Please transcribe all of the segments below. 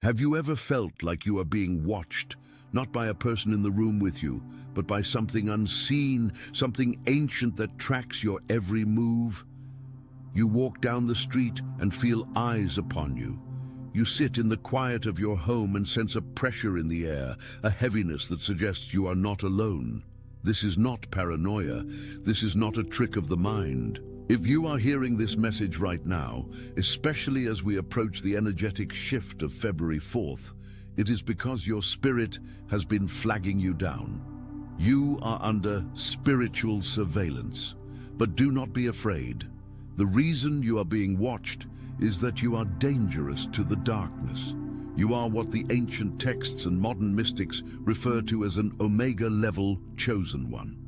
Have you ever felt like you are being watched, not by a person in the room with you, but by something unseen, something ancient that tracks your every move? You walk down the street and feel eyes upon you. You sit in the quiet of your home and sense a pressure in the air, a heaviness that suggests you are not alone. This is not paranoia. This is not a trick of the mind. If you are hearing this message right now, especially as we approach the energetic shift of February 4th, it is because your spirit has been flagging you down. You are under spiritual surveillance, but do not be afraid. The reason you are being watched is that you are dangerous to the darkness. You are what the ancient texts and modern mystics refer to as an Omega-level chosen one.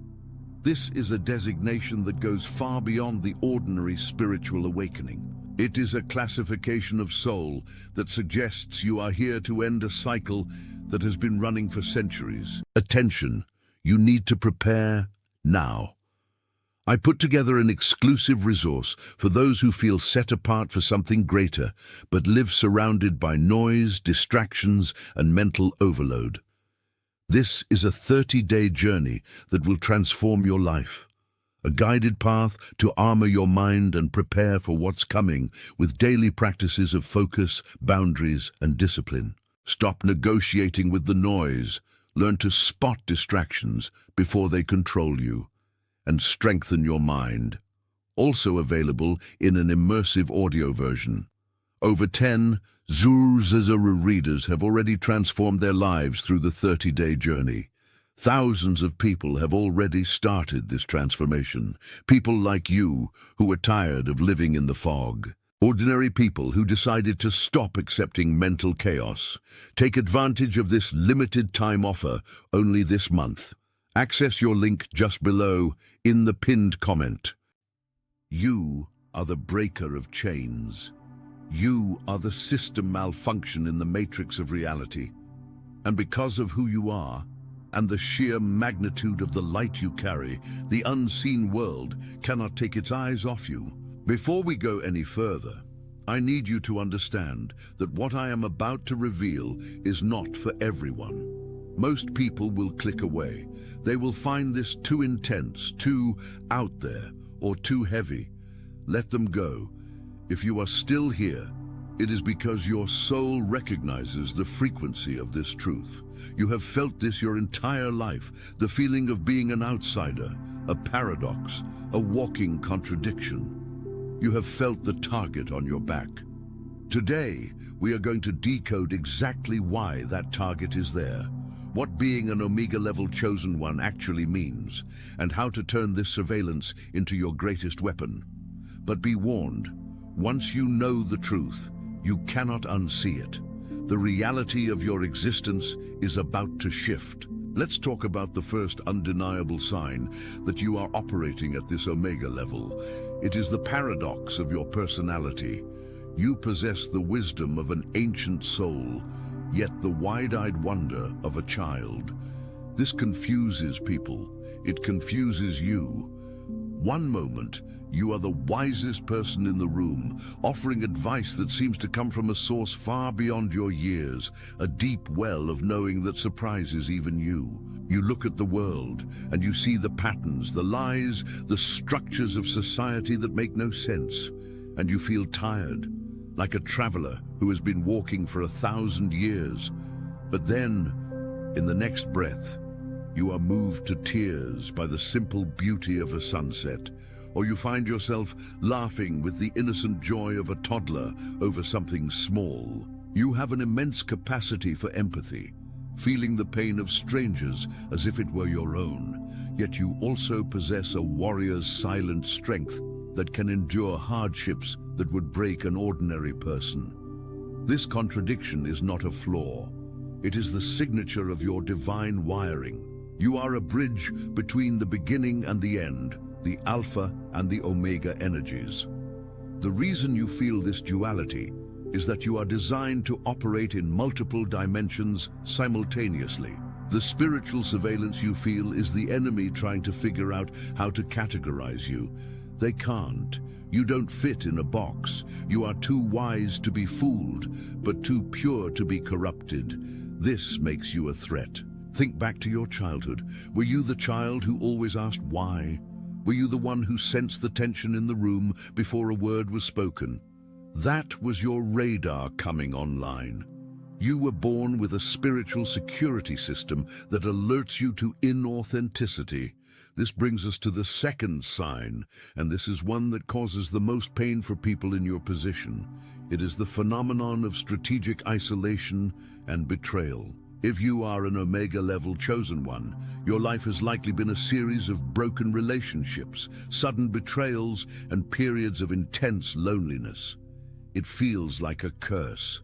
This is a designation that goes far beyond the ordinary spiritual awakening. It is a classification of soul that suggests you are here to end a cycle that has been running for centuries. Attention, you need to prepare now. I put together an exclusive resource for those who feel set apart for something greater, but live surrounded by noise, distractions, and mental overload. This is a 30-day journey that will transform your life. A guided path to armor your mind and prepare for what's coming with daily practices of focus, boundaries, and discipline. Stop negotiating with the noise. Learn to spot distractions before they control you. And strengthen your mind. Also available in an immersive audio version. Over 10 Youre readers have already transformed their lives through the 30-day journey. Thousands of people have already started this transformation. People like you who are tired of living in the fog. Ordinary people who decided to stop accepting mental chaos. Take advantage of this limited time offer only this month. Access your link just below in the pinned comment. You are the breaker of chains. You are the system malfunction in the matrix of reality. And because of who you are, and the sheer magnitude of the light you carry, the unseen world cannot take its eyes off you. Before we go any further, I need you to understand that what I am about to reveal is not for everyone. Most people will click away. They will find this too intense, too out there, or too heavy. Let them go. If you are still here, it is because your soul recognizes the frequency of this truth. You have felt this your entire life, the feeling of being an outsider, a paradox, a walking contradiction. You have felt the target on your back. Today, we are going to decode exactly why that target is there, what being an Omega-level chosen one actually means, and how to turn this surveillance into your greatest weapon. But be warned, once you know the truth, you cannot unsee it. The reality of your existence is about to shift. Let's talk about the first undeniable sign that you are operating at this Omega level. It is the paradox of your personality. You possess the wisdom of an ancient soul, yet the wide-eyed wonder of a child. This confuses people. It confuses you. One moment, you are the wisest person in the room, offering advice that seems to come from a source far beyond your years, a deep well of knowing that surprises even you. You look at the world, and you see the patterns, the lies, the structures of society that make no sense, and you feel tired, like a traveler who has been walking for 1,000 years. But then, in the next breath, you are moved to tears by the simple beauty of a sunset, or you find yourself laughing with the innocent joy of a toddler over something small. You have an immense capacity for empathy, feeling the pain of strangers as if it were your own, yet you also possess a warrior's silent strength that can endure hardships that would break an ordinary person. This contradiction is not a flaw. It is the signature of your divine wiring. You are a bridge between the beginning and the end, the Alpha and the Omega energies. The reason you feel this duality is that you are designed to operate in multiple dimensions simultaneously. The spiritual surveillance you feel is the enemy trying to figure out how to categorize you. They can't. You don't fit in a box. You are too wise to be fooled, but too pure to be corrupted. This makes you a threat. Think back to your childhood. Were you the child who always asked why? Were you the one who sensed the tension in the room before a word was spoken? That was your radar coming online. You were born with a spiritual security system that alerts you to inauthenticity. This brings us to the second sign, and this is one that causes the most pain for people in your position. It is the phenomenon of strategic isolation and betrayal. If you are an Omega-level chosen one, your life has likely been a series of broken relationships, sudden betrayals, and periods of intense loneliness. It feels like a curse.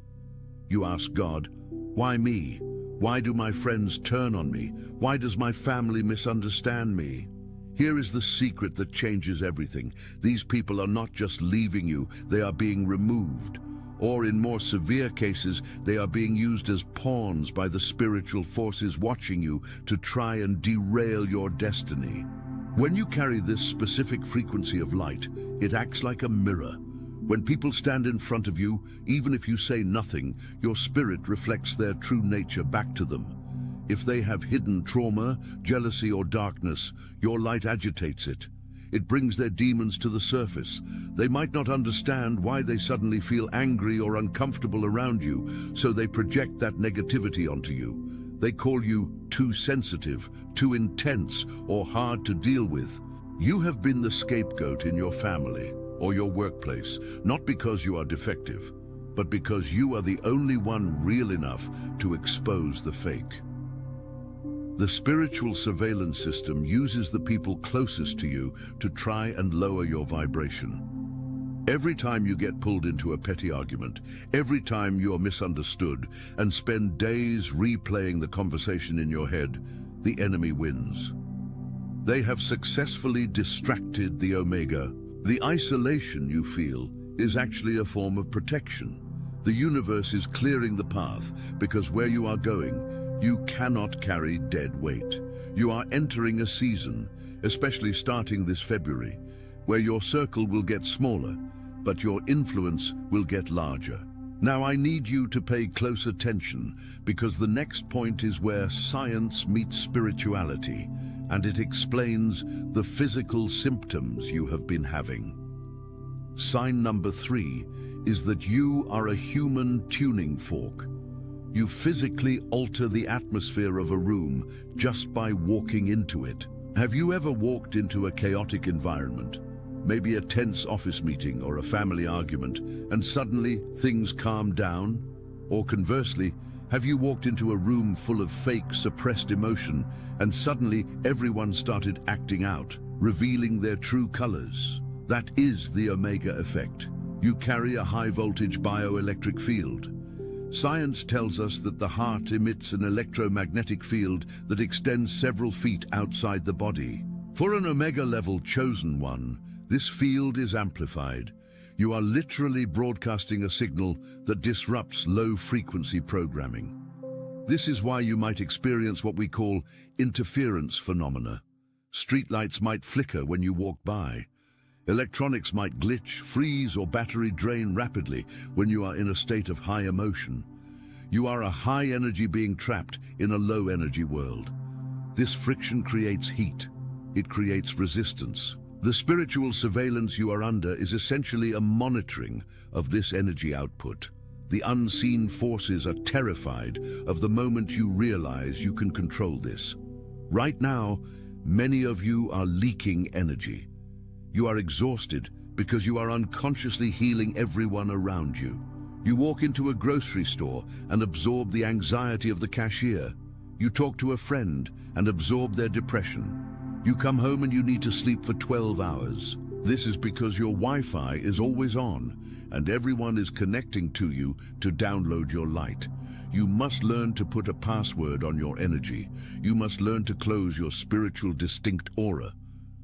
You ask God, why me? Why do my friends turn on me? Why does my family misunderstand me? Here is the secret that changes everything. These people are not just leaving you, they are being removed. Or in more severe cases, they are being used as pawns by the spiritual forces watching you to try and derail your destiny. When you carry this specific frequency of light, it acts like a mirror. When people stand in front of you, even if you say nothing, your spirit reflects their true nature back to them. If they have hidden trauma, jealousy, or darkness, your light agitates it. It brings their demons to the surface. They might not understand why they suddenly feel angry or uncomfortable around you, so they project that negativity onto you. They call you too sensitive, too intense, or hard to deal with. You have been the scapegoat in your family or your workplace, not because you are defective, but because you are the only one real enough to expose the fake. The spiritual surveillance system uses the people closest to you to try and lower your vibration. Every time you get pulled into a petty argument, every time you're misunderstood and spend days replaying the conversation in your head, the enemy wins. They have successfully distracted the Omega. The isolation you feel is actually a form of protection. The universe is clearing the path because where you are going, you cannot carry dead weight. You are entering a season, especially starting this February, where your circle will get smaller, but your influence will get larger. Now I need you to pay close attention because the next point is where science meets spirituality, and it explains the physical symptoms you have been having. Sign number 3 is that you are a human tuning fork. You physically alter the atmosphere of a room just by walking into it. Have you ever walked into a chaotic environment, maybe a tense office meeting or a family argument, and suddenly things calm down? Or conversely, have you walked into a room full of fake, suppressed emotion, and suddenly everyone started acting out, revealing their true colors? That is the Omega effect. You carry a high-voltage bioelectric field. Science tells us that the heart emits an electromagnetic field that extends several feet outside the body. For an Omega-level chosen one, this field is amplified. You are literally broadcasting a signal that disrupts low-frequency programming. This is why you might experience what we call interference phenomena. Streetlights might flicker when you walk by. Electronics might glitch, freeze, or battery drain rapidly when you are in a state of high emotion. You are a high energy being trapped in a low energy world. This friction creates heat. It creates resistance. The spiritual surveillance you are under is essentially a monitoring of this energy output. The unseen forces are terrified of the moment you realize you can control this. Right now, many of you are leaking energy. You are exhausted because you are unconsciously healing everyone around you. You walk into a grocery store and absorb the anxiety of the cashier. You talk to a friend and absorb their depression. You come home and you need to sleep for 12 hours. This is because your Wi-Fi is always on and everyone is connecting to you to download your light. You must learn to put a password on your energy. You must learn to close your spiritual distinct aura.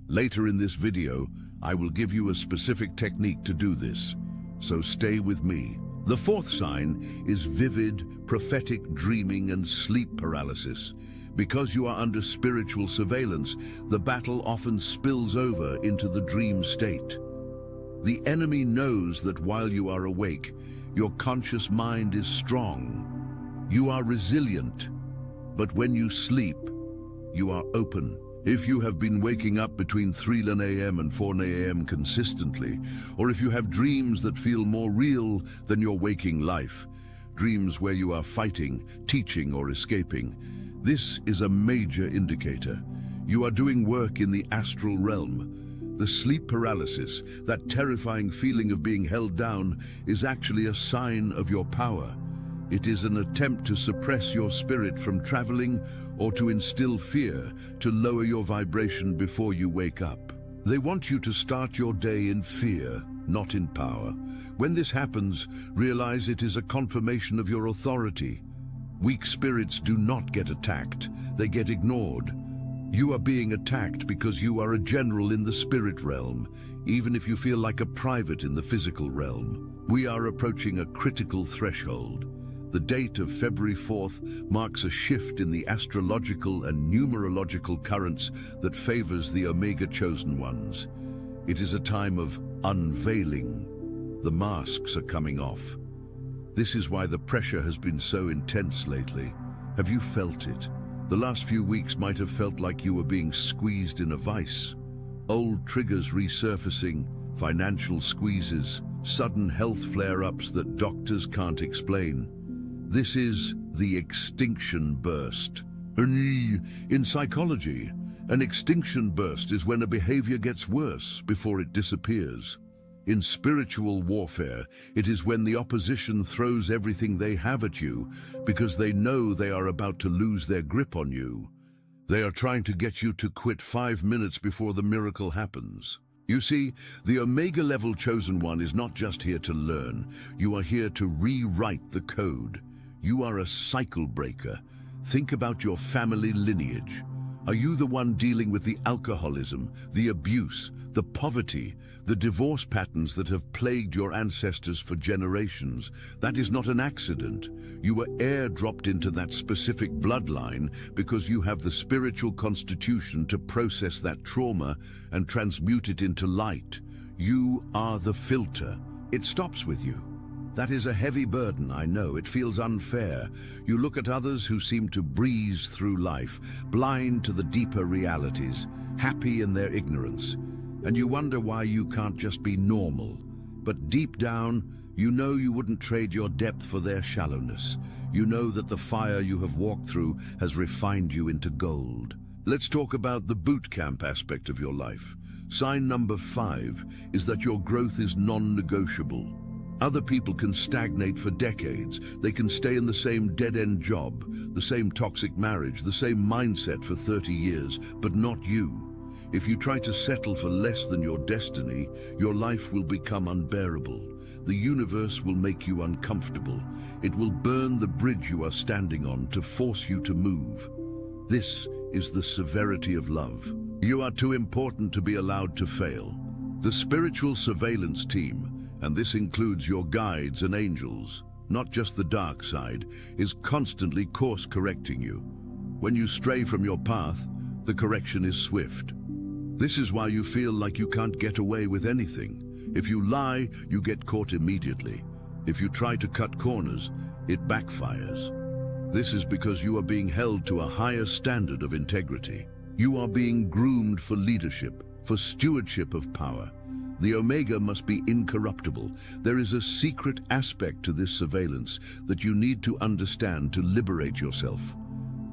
Later in this video, I will give you a specific technique to do this, so stay with me. The fourth sign is vivid, prophetic dreaming and sleep paralysis. Because you are under spiritual surveillance, the battle often spills over into the dream state. The enemy knows that while you are awake, your conscious mind is strong. You are resilient. But when you sleep, you are open. If you have been waking up between 3 a.m. and 4 a.m. consistently, or if you have dreams that feel more real than your waking life, dreams where you are fighting, teaching, or escaping, this is a major indicator. You are doing work in the astral realm. The sleep paralysis, that terrifying feeling of being held down, is actually a sign of your power. It is an attempt to suppress your spirit from traveling or to instill fear, to lower your vibration before you wake up. They want you to start your day in fear, not in power. When this happens, realize it is a confirmation of your authority. Weak spirits do not get attacked, they get ignored. You are being attacked because you are a general in the spirit realm, even if you feel like a private in the physical realm. We are approaching a critical threshold. The date of February 4th marks a shift in the astrological and numerological currents that favors the Omega chosen ones. It is a time of unveiling. The masks are coming off. This is why the pressure has been so intense lately. Have you felt it? The last few weeks might have felt like you were being squeezed in a vice. Old triggers resurfacing, financial squeezes, sudden health flare-ups that doctors can't explain. This is the extinction burst. In psychology, an extinction burst is when a behavior gets worse before it disappears. In spiritual warfare, it is when the opposition throws everything they have at you because they know they are about to lose their grip on you. They are trying to get you to quit 5 minutes before the miracle happens. You see, the Omega-level chosen one is not just here to learn. You are here to rewrite the code. You are a cycle breaker. Think about your family lineage. Are you the one dealing with the alcoholism, the abuse, the poverty, the divorce patterns that have plagued your ancestors for generations? That is not an accident. You were airdropped into that specific bloodline because you have the spiritual constitution to process that trauma and transmute it into light. You are the filter. It stops with you. That is a heavy burden, I know. It feels unfair. You look at others who seem to breeze through life, blind to the deeper realities, happy in their ignorance. And you wonder why you can't just be normal. But deep down, you know you wouldn't trade your depth for their shallowness. You know that the fire you have walked through has refined you into gold. Let's talk about the boot camp aspect of your life. Sign number 5 is that your growth is non-negotiable. Other people can stagnate for decades. They can stay in the same dead-end job, the same toxic marriage, the same mindset for 30 years, but not you. If you try to settle for less than your destiny, your life will become unbearable. The universe will make you uncomfortable. It will burn the bridge you are standing on to force you to move. This is the severity of love. You are too important to be allowed to fail. The spiritual surveillance team, and this includes your guides and angels, not just the dark side, is constantly course-correcting you. When you stray from your path, the correction is swift. This is why you feel like you can't get away with anything. If you lie, you get caught immediately. If you try to cut corners, it backfires. This is because you are being held to a higher standard of integrity. You are being groomed for leadership, for stewardship of power. The Omega must be incorruptible. There is a secret aspect to this surveillance that you need to understand to liberate yourself.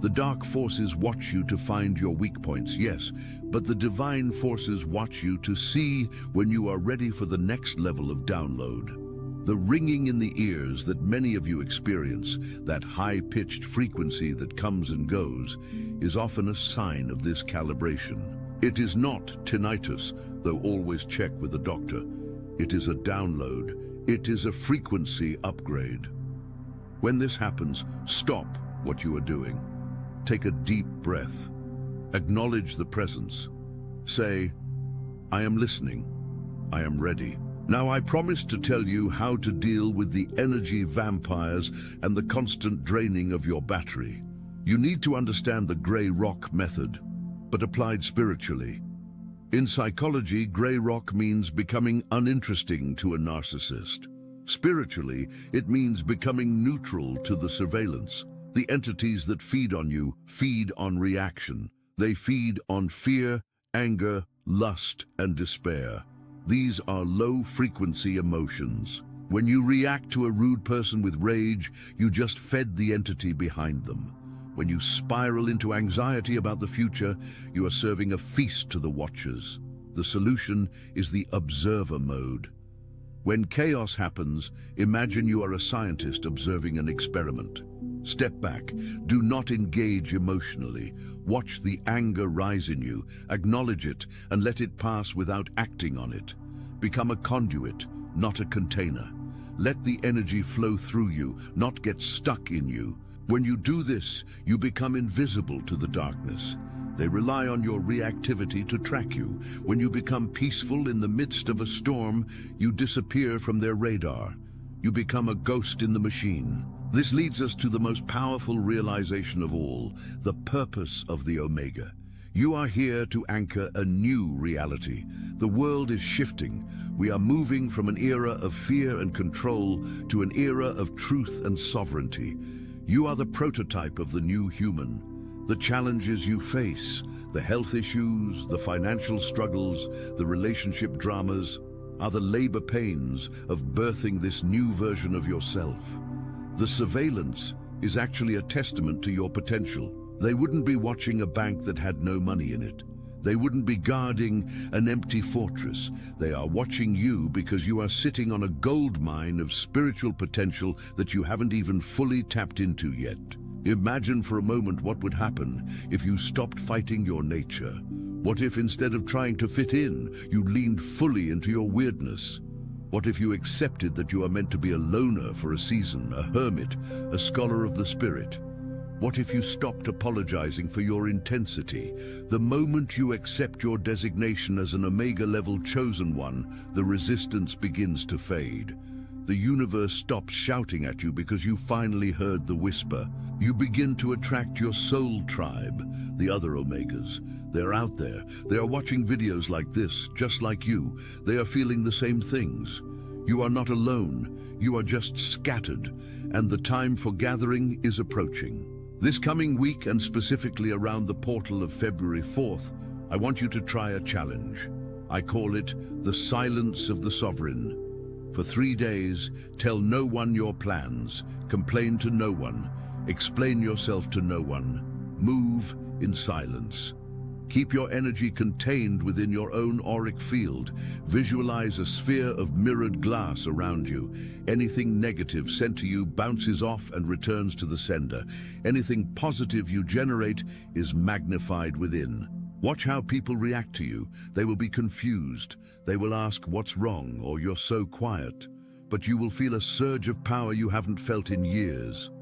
The dark forces watch you to find your weak points, yes, but the divine forces watch you to see when you are ready for the next level of download. The ringing in the ears that many of you experience, that high-pitched frequency that comes and goes, is often a sign of this calibration. It is not tinnitus, though always check with a doctor. It is a download. It is a frequency upgrade. When this happens, stop what you are doing. Take a deep breath. Acknowledge the presence. Say, I am listening. I am ready. Now I promise to tell you how to deal with the energy vampires and the constant draining of your battery. You need to understand the gray rock method, but applied spiritually. In psychology, grey rock means becoming uninteresting to a narcissist. Spiritually, it means becoming neutral to the surveillance. The entities that feed on you feed on reaction. They feed on fear, anger, lust, and despair. These are low-frequency emotions. When you react to a rude person with rage, you just fed the entity behind them. When you spiral into anxiety about the future, you are serving a feast to the watchers. The solution is the observer mode. When chaos happens, imagine you are a scientist observing an experiment. Step back. Do not engage emotionally. Watch the anger rise in you, acknowledge it, and let it pass without acting on it. Become a conduit, not a container. Let the energy flow through you, not get stuck in you. When you do this, you become invisible to the darkness. They rely on your reactivity to track you. When you become peaceful in the midst of a storm, you disappear from their radar. You become a ghost in the machine. This leads us to the most powerful realization of all, the purpose of the Omega. You are here to anchor a new reality. The world is shifting. We are moving from an era of fear and control to an era of truth and sovereignty. You are the prototype of the new human. The challenges you face, the health issues, the financial struggles, the relationship dramas, are the labor pains of birthing this new version of yourself. The surveillance is actually a testament to your potential. They wouldn't be watching a bank that had no money in it. They wouldn't be guarding an empty fortress. They are watching you because you are sitting on a gold mine of spiritual potential that you haven't even fully tapped into yet. Imagine for a moment what would happen if you stopped fighting your nature. What if instead of trying to fit in, you leaned fully into your weirdness? What if you accepted that you are meant to be a loner for a season, a hermit, a scholar of the spirit? What if you stopped apologizing for your intensity? The moment you accept your designation as an Omega-level chosen one, the resistance begins to fade. The universe stops shouting at you because you finally heard the whisper. You begin to attract your soul tribe, the other Omegas. They're out there. They are watching videos like this, just like you. They are feeling the same things. You are not alone. You are just scattered, and the time for gathering is approaching. This coming week, and specifically around the portal of February 4th, I want you to try a challenge. I call it the silence of the sovereign. For 3 days, tell no one your plans, complain to no one, explain yourself to no one, move in silence. Keep your energy contained within your own auric field. Visualize a sphere of mirrored glass around you. Anything negative sent to you bounces off and returns to the sender. Anything positive you generate is magnified within. Watch how people react to you. They will be confused. They will ask, "What's wrong?" or "You're so quiet." But you will feel a surge of power you haven't felt in years.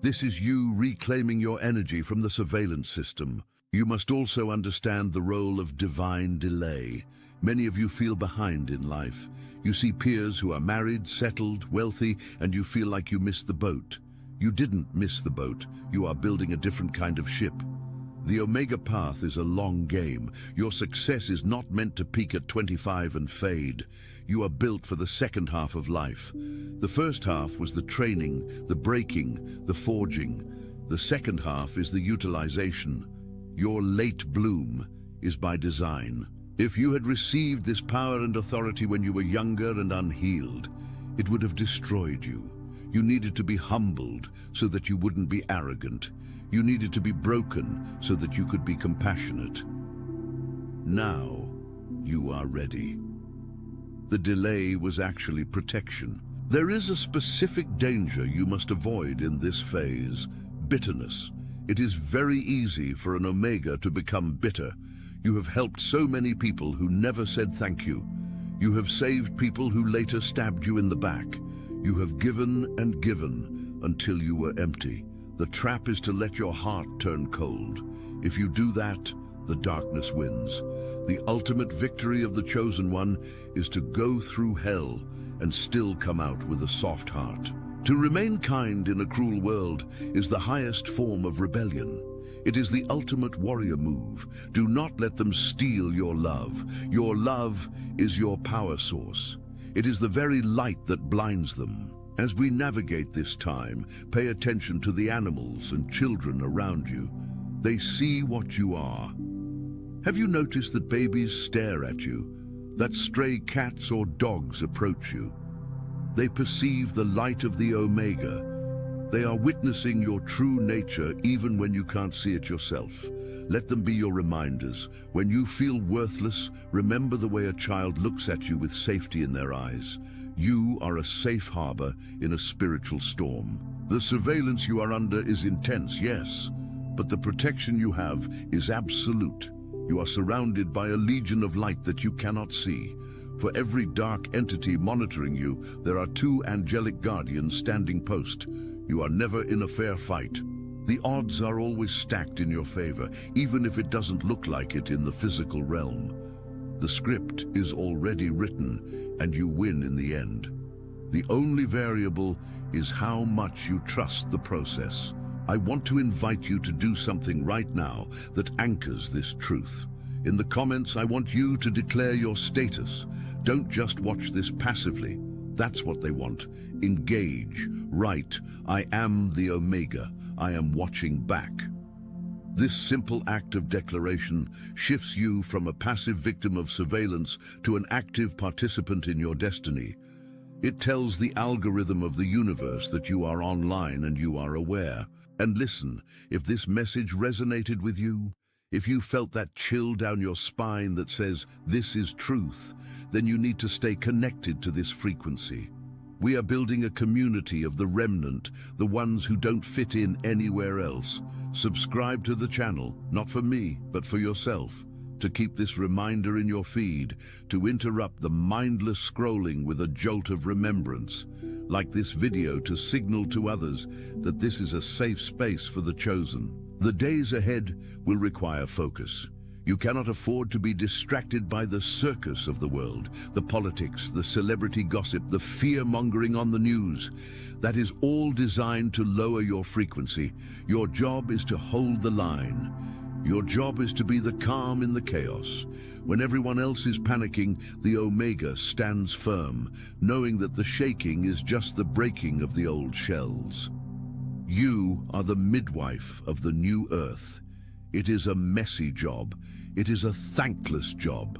This is you reclaiming your energy from the surveillance system. You must also understand the role of divine delay. Many of you feel behind in life. You see peers who are married, settled, wealthy, and you feel like you missed the boat. You didn't miss the boat. You are building a different kind of ship. The Omega path is a long game. Your success is not meant to peak at 25 and fade. You are built for the second half of life. The first half was the training, the breaking, the forging. The second half is the utilization. Your late bloom is by design. If you had received this power and authority when you were younger and unhealed, it would have destroyed you. You needed to be humbled so that you wouldn't be arrogant. You needed to be broken so that you could be compassionate. Now, you are ready. The delay was actually protection. There is a specific danger you must avoid in this phase: bitterness. It is very easy for an Omega to become bitter. You have helped so many people who never said thank you. You have saved people who later stabbed you in the back. You have given and given until you were empty. The trap is to let your heart turn cold. If you do that, the darkness wins. The ultimate victory of the Chosen One is to go through hell and still come out with a soft heart. To remain kind in a cruel world is the highest form of rebellion. It is the ultimate warrior move. Do not let them steal your love. Your love is your power source. It is the very light that blinds them. As we navigate this time, pay attention to the animals and children around you. They see what you are. Have you noticed that babies stare at you? That stray cats or dogs approach you? They perceive the light of the Omega. They are witnessing your true nature even when you can't see it yourself. Let them be your reminders. When you feel worthless, remember the way a child looks at you with safety in their eyes. You are a safe harbor in a spiritual storm. The surveillance you are under is intense, yes, but the protection you have is absolute. You are surrounded by a legion of light that you cannot see. For every dark entity monitoring you, there are two angelic guardians standing post. You are never in a fair fight. The odds are always stacked in your favor, even if it doesn't look like it in the physical realm. The script is already written, and you win in the end. The only variable is how much you trust the process. I want to invite you to do something right now that anchors this truth. In the comments, I want you to declare your status. Don't just watch this passively. That's what they want. Engage. Write, I am the Omega. I am watching back. This simple act of declaration shifts you from a passive victim of surveillance to an active participant in your destiny. It tells the algorithm of the universe that you are online and you are aware. And listen, if this message resonated with you, if you felt that chill down your spine that says, this is truth, then you need to stay connected to this frequency. We are building a community of the remnant, the ones who don't fit in anywhere else. Subscribe to the channel, not for me, but for yourself, to keep this reminder in your feed, to interrupt the mindless scrolling with a jolt of remembrance. Like this video to signal to others that this is a safe space for the chosen. The days ahead will require focus. You cannot afford to be distracted by the circus of the world, the politics, the celebrity gossip, the fear-mongering on the news. That is all designed to lower your frequency. Your job is to hold the line. Your job is to be the calm in the chaos. When everyone else is panicking, the Omega stands firm, knowing that the shaking is just the breaking of the old shells. You are the midwife of the new earth. It is a messy job. It is a thankless job.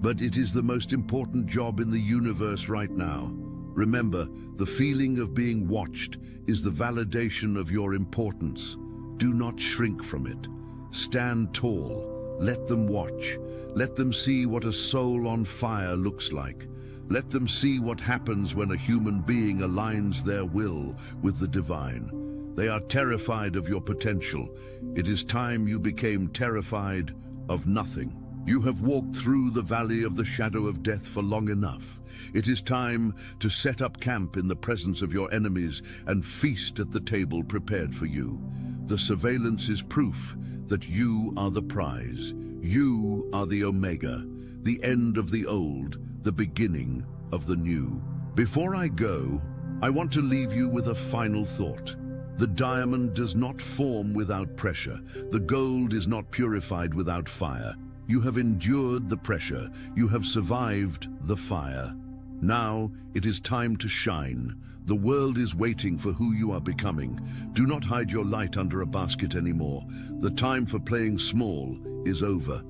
But it is the most important job in the universe right now. Remember, the feeling of being watched is the validation of your importance. Do not shrink from it. Stand tall. Let them watch. Let them see what a soul on fire looks like. Let them see what happens when a human being aligns their will with the divine. They are terrified of your potential. It is time you became terrified of nothing. You have walked through the valley of the shadow of death for long enough. It is time to set up camp in the presence of your enemies and feast at the table prepared for you. The surveillance is proof that you are the prize. You are the Omega, the end of the old, the beginning of the new. Before I go, I want to leave you with a final thought. The diamond does not form without pressure. The gold is not purified without fire. You have endured the pressure. You have survived the fire. Now it is time to shine. The world is waiting for who you are becoming. Do not hide your light under a basket anymore. The time for playing small is over.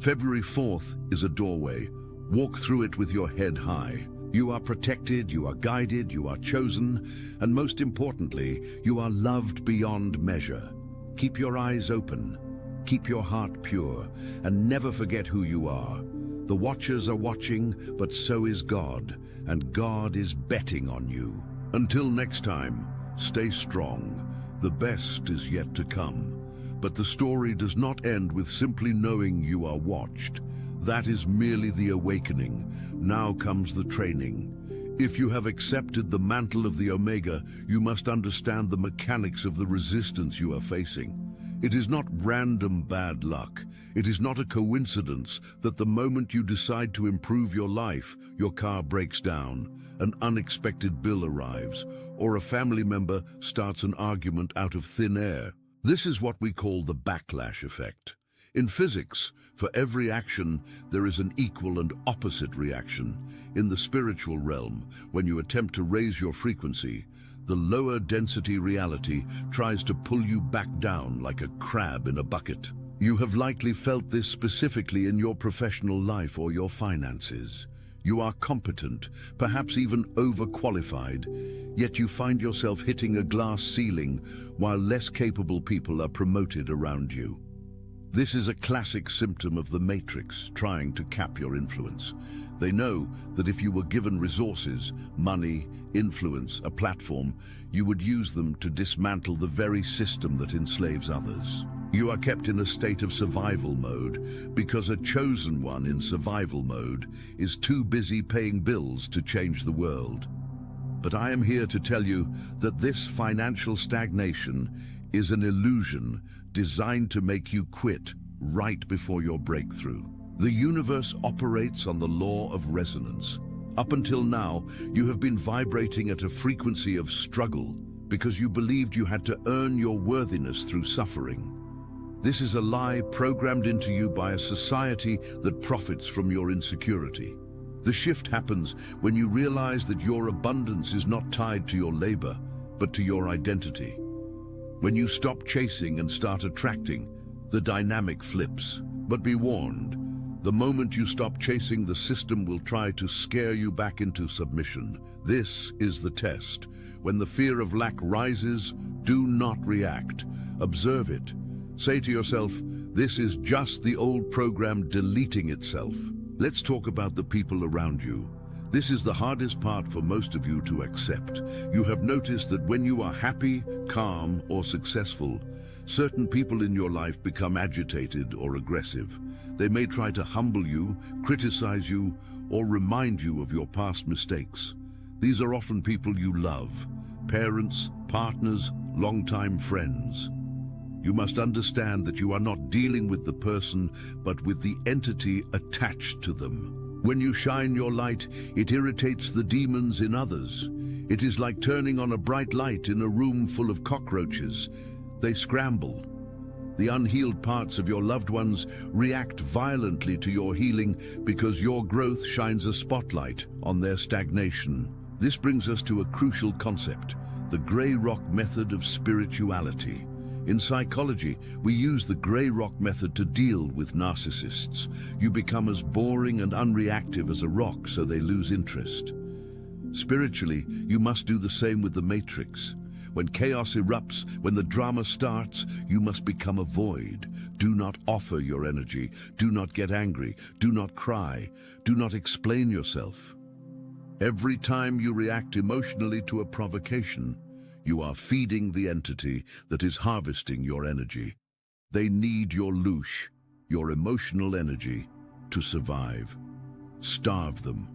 February 4th is a doorway. Walk through it with your head high. You are protected, you are guided, you are chosen, and most importantly, you are loved beyond measure. Keep your eyes open, keep your heart pure, and never forget who you are. The watchers are watching, but so is God, and God is betting on you. Until next time, stay strong. The best is yet to come. But the story does not end with simply knowing you are watched. That is merely the awakening. Now comes the training. If you have accepted the mantle of the Omega, you must understand the mechanics of the resistance you are facing. It is not random bad luck. It is not a coincidence that the moment you decide to improve your life, your car breaks down, an unexpected bill arrives, or a family member starts an argument out of thin air. This is what we call the backlash effect. In physics, for every action, there is an equal and opposite reaction. In the spiritual realm, when you attempt to raise your frequency, the lower density reality tries to pull you back down like a crab in a bucket. You have likely felt this specifically in your professional life or your finances. You are competent, perhaps even overqualified, yet you find yourself hitting a glass ceiling while less capable people are promoted around you. This is a classic symptom of the Matrix trying to cap your influence. They know that if you were given resources, money, influence, a platform, you would use them to dismantle the very system that enslaves others. You are kept in a state of survival mode because a chosen one in survival mode is too busy paying bills to change the world. But I am here to tell you that this financial stagnation is an illusion designed to make you quit right before your breakthrough. The universe operates on the law of resonance. Up until now, you have been vibrating at a frequency of struggle because you believed you had to earn your worthiness through suffering. This is a lie programmed into you by a society that profits from your insecurity. The shift happens when you realize that your abundance is not tied to your labor, but to your identity. When you stop chasing and start attracting, the dynamic flips. But be warned, the moment you stop chasing, the system will try to scare you back into submission. This is the test. When the fear of lack rises, do not react. Observe it. Say to yourself, this is just the old program deleting itself. Let's talk about the people around you. This is the hardest part for most of you to accept. You have noticed that when you are happy, calm, or successful, certain people in your life become agitated or aggressive. They may try to humble you, criticize you, or remind you of your past mistakes. These are often people you love, parents, partners, longtime friends. You must understand that you are not dealing with the person, but with the entity attached to them. When you shine your light, it irritates the demons in others. It is like turning on a bright light in a room full of cockroaches. They scramble. The unhealed parts of your loved ones react violently to your healing because your growth shines a spotlight on their stagnation. This brings us to a crucial concept, the gray rock method of spirituality. In psychology, we use the gray rock method to deal with narcissists. You become as boring and unreactive as a rock, so they lose interest. Spiritually, you must do the same with the Matrix. When chaos erupts, when the drama starts, you must become a void. Do not offer your energy. Do not get angry. Do not cry. Do not explain yourself. Every time you react emotionally to a provocation, you are feeding the entity that is harvesting your energy. They need your loosh, your emotional energy, to survive. Starve them.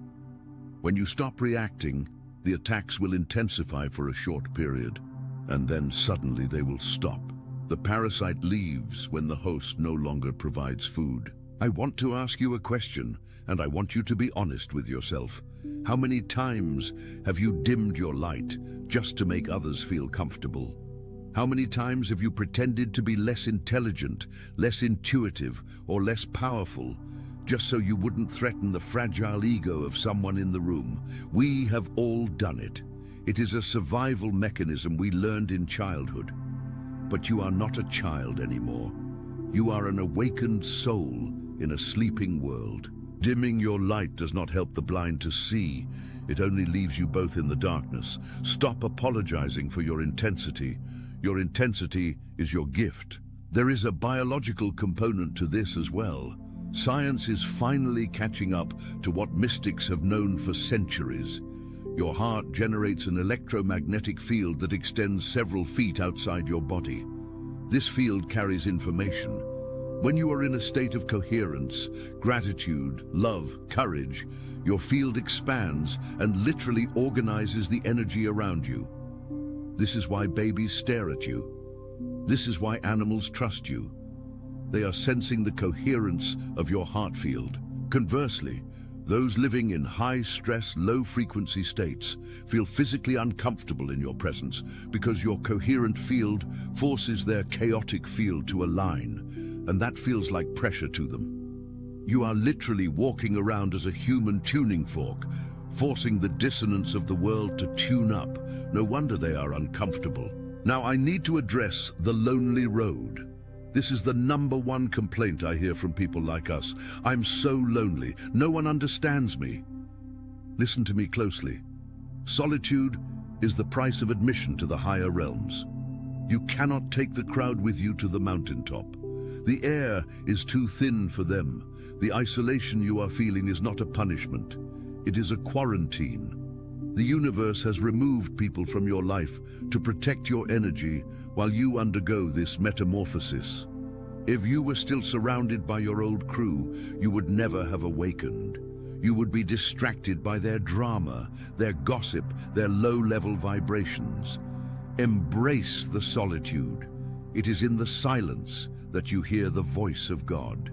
When you stop reacting, the attacks will intensify for a short period, and then suddenly they will stop. The parasite leaves when the host no longer provides food. I want to ask you a question, and I want you to be honest with yourself. How many times have you dimmed your light just to make others feel comfortable? How many times have you pretended to be less intelligent, less intuitive, or less powerful, just so you wouldn't threaten the fragile ego of someone in the room? We have all done it. It is a survival mechanism we learned in childhood. But you are not a child anymore. You are an awakened soul in a sleeping world. Dimming your light does not help the blind to see. It only leaves you both in the darkness. Stop apologizing for your intensity. Your intensity is your gift. There is a biological component to this as well. Science is finally catching up to what mystics have known for centuries. Your heart generates an electromagnetic field that extends several feet outside your body. This field carries information. When you are in a state of coherence, gratitude, love, courage, your field expands and literally organizes the energy around you. This is why babies stare at you. This is why animals trust you. They are sensing the coherence of your heart field. Conversely, Those living in high-stress, low-frequency states feel physically uncomfortable in your presence because your coherent field forces their chaotic field to align, and that feels like pressure to them. You are literally walking around as a human tuning fork, forcing the dissonance of the world to tune up. No wonder they are uncomfortable. Now, I need to address the lonely road. This is the #1 complaint I hear from people like us. I'm so lonely. No one understands me. Listen to me closely. Solitude is the price of admission to the higher realms. You cannot take the crowd with you to the mountaintop. The air is too thin for them. The isolation you are feeling is not a punishment. It is a quarantine. The universe has removed people from your life to protect your energy while you undergo this metamorphosis. If you were still surrounded by your old crew, you would never have awakened. You would be distracted by their drama, their gossip, their low-level vibrations. Embrace the solitude. It is in the silence that you hear the voice of God.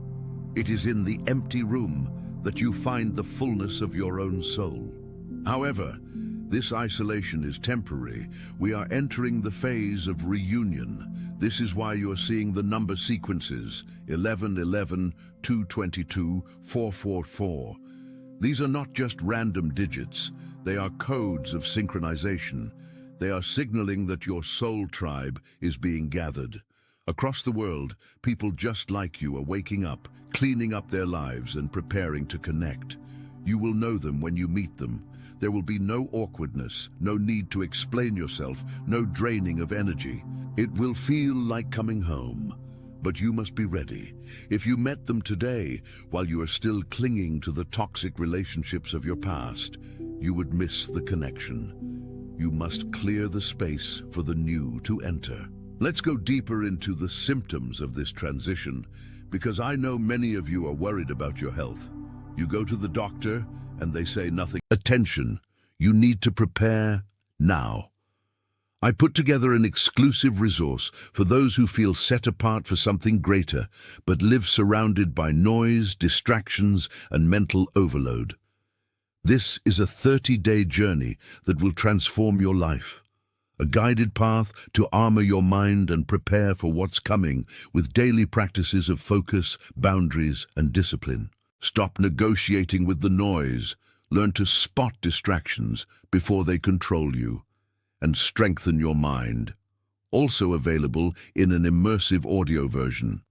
It is in the empty room that you find the fullness of your own soul. However, this isolation is temporary. We are entering the phase of reunion. This is why you are seeing the number sequences 11, 11, 222, 444. These are not just random digits. They are codes of synchronization. They are signaling that your soul tribe is being gathered. Across the world, people just like you are waking up, cleaning up their lives and preparing to connect. You will know them when you meet them. There will be no awkwardness, no need to explain yourself, no draining of energy. It will feel like coming home, but you must be ready. If you met them today, while you are still clinging to the toxic relationships of your past, you would miss the connection. You must clear the space for the new to enter. Let's go deeper into the symptoms of this transition, because I know many of you are worried about your health. You go to the doctor, and they say nothing. Attention, you need to prepare now. I put together an exclusive resource for those who feel set apart for something greater, but live surrounded by noise, distractions, and mental overload. This is a 30-day journey that will transform your life. A guided path to armor your mind and prepare for what's coming with daily practices of focus, boundaries, and discipline. Stop negotiating with the noise. Learn to spot distractions before they control you, and strengthen your mind. Also available in an immersive audio version.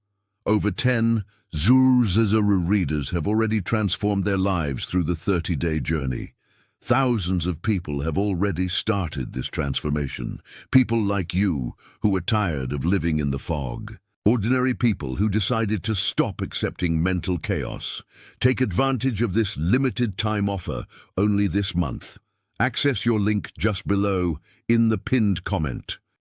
Over 10 Youre readers have already transformed their lives through the 30-day journey. Thousands of people have already started this transformation. People like you who are tired of living in the fog. Ordinary people who decided to stop accepting mental chaos. Take advantage of this limited time offer only this month. Access your link just below in the pinned comment.